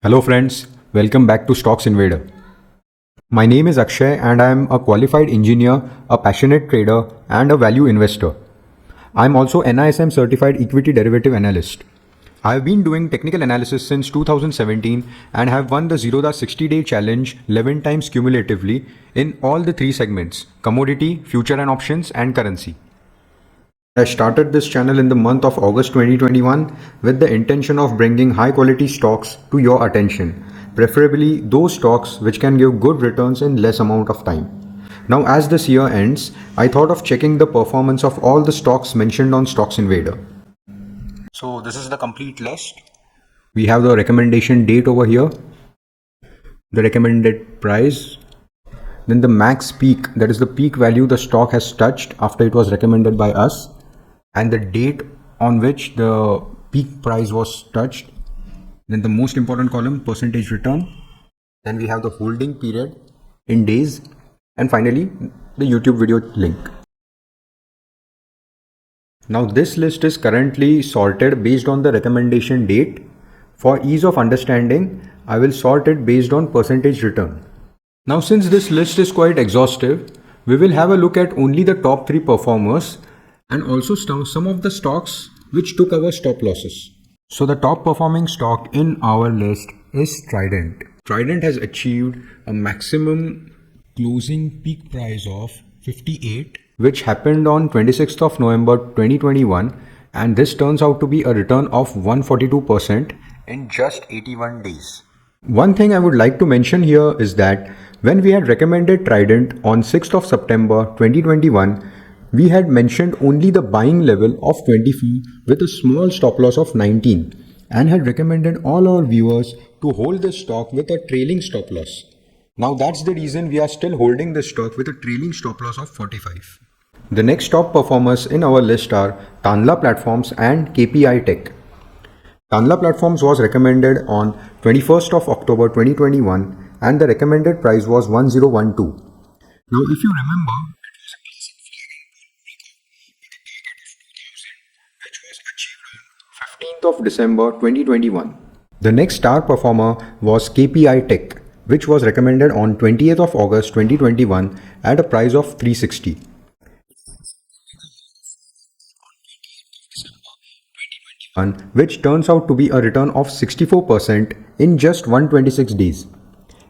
Hello friends, welcome back to Stocks Invader. My name is Akshay and I am a qualified engineer, a passionate trader and a value investor. I am also NISM certified equity derivative analyst. I have been doing technical analysis since 2017 and have won the Zerodha 60-day challenge 11 times cumulatively in all the three segments: commodity, future and options and currency. I started this channel in the month of August 2021 with the intention of bringing high quality stocks to your attention, preferably those stocks which can give good returns in less amount of time. Now as this year ends, I thought of checking the performance of all the stocks mentioned on Stocks Invader. So this is the complete list. We have the recommendation date over here, the recommended price, then the max peak, that is the peak value the stock has touched after it was recommended by us, and the date on which the peak price was touched. Then the most important column, percentage return. Then we have the holding period in days, and finally the YouTube video link. Now this list is currently sorted based on the recommendation date. For ease of understanding, I will sort it based on percentage return. Now since this list is quite exhaustive, we will have a look at only the top 3 performers and also some of the stocks which took our stop losses. So the top performing stock in our list is Trident. Trident has achieved a maximum closing peak price of 58, which happened on 26th of November 2021, and this turns out to be a return of 142% in just 81 days. One thing I would like to mention here is that when we had recommended Trident on 6th of September 2021, we had mentioned only the buying level of 24 with a small stop loss of 19 and had recommended all our viewers to hold this stock with a trailing stop loss. Now that's the reason we are still holding this stock with a trailing stop loss of 45. The next top performers in our list are Tanla Platforms and KPI Tech. Tanla Platforms was recommended on 21st of October 2021 and the recommended price was 1012. Now if you remember, which was achieved on 15th of December 2021. The next star performer was KPI Tech, which was recommended on 20th of August 2021 at a price of 360. Which turns out to be a return of 64% in just 126 days.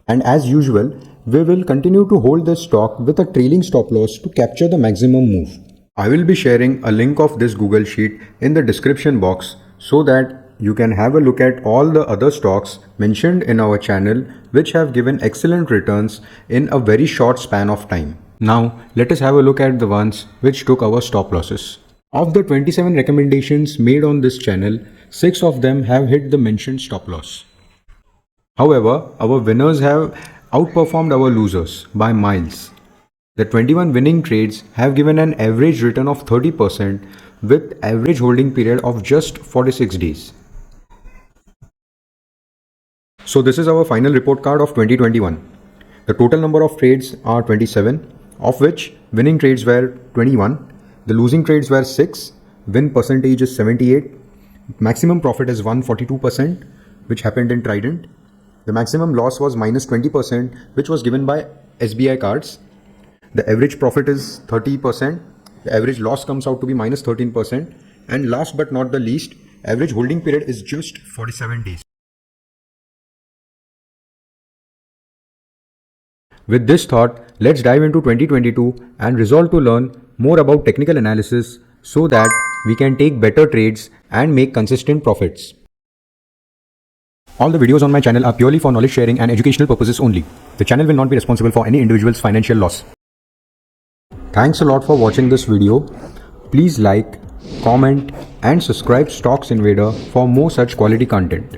And as usual, we will continue to hold this stock with a trailing stop loss to capture the maximum move. I will be sharing a link of this Google Sheet in the description box so that you can have a look at all the other stocks mentioned in our channel which have given excellent returns in a very short span of time. Now let us have a look at the ones which took our stop losses. Of the 27 recommendations made on this channel, 6 of them have hit the mentioned stop loss. However, our winners have outperformed our losers by miles. The 21 winning trades have given an average return of 30% with average holding period of just 46 days. So this is our final report card of 2021. The total number of trades are 27, of which winning trades were 21. The losing trades were 6, win percentage is 78, maximum profit is 142%, which happened in Trident. The maximum loss was minus 20%, which was given by SBI cards. The average profit is 30%, the average loss comes out to be minus 13%, and last but not the least, average holding period is just 47 days. With this thought, let's dive into 2022 and resolve to learn more about technical analysis so that we can take better trades and make consistent profits. All the videos on my channel are purely for knowledge sharing and educational purposes only. The channel will not be responsible for any individual's financial loss. Thanks a lot for watching this video. Please like, comment and subscribe Stocks Invader for more such quality content.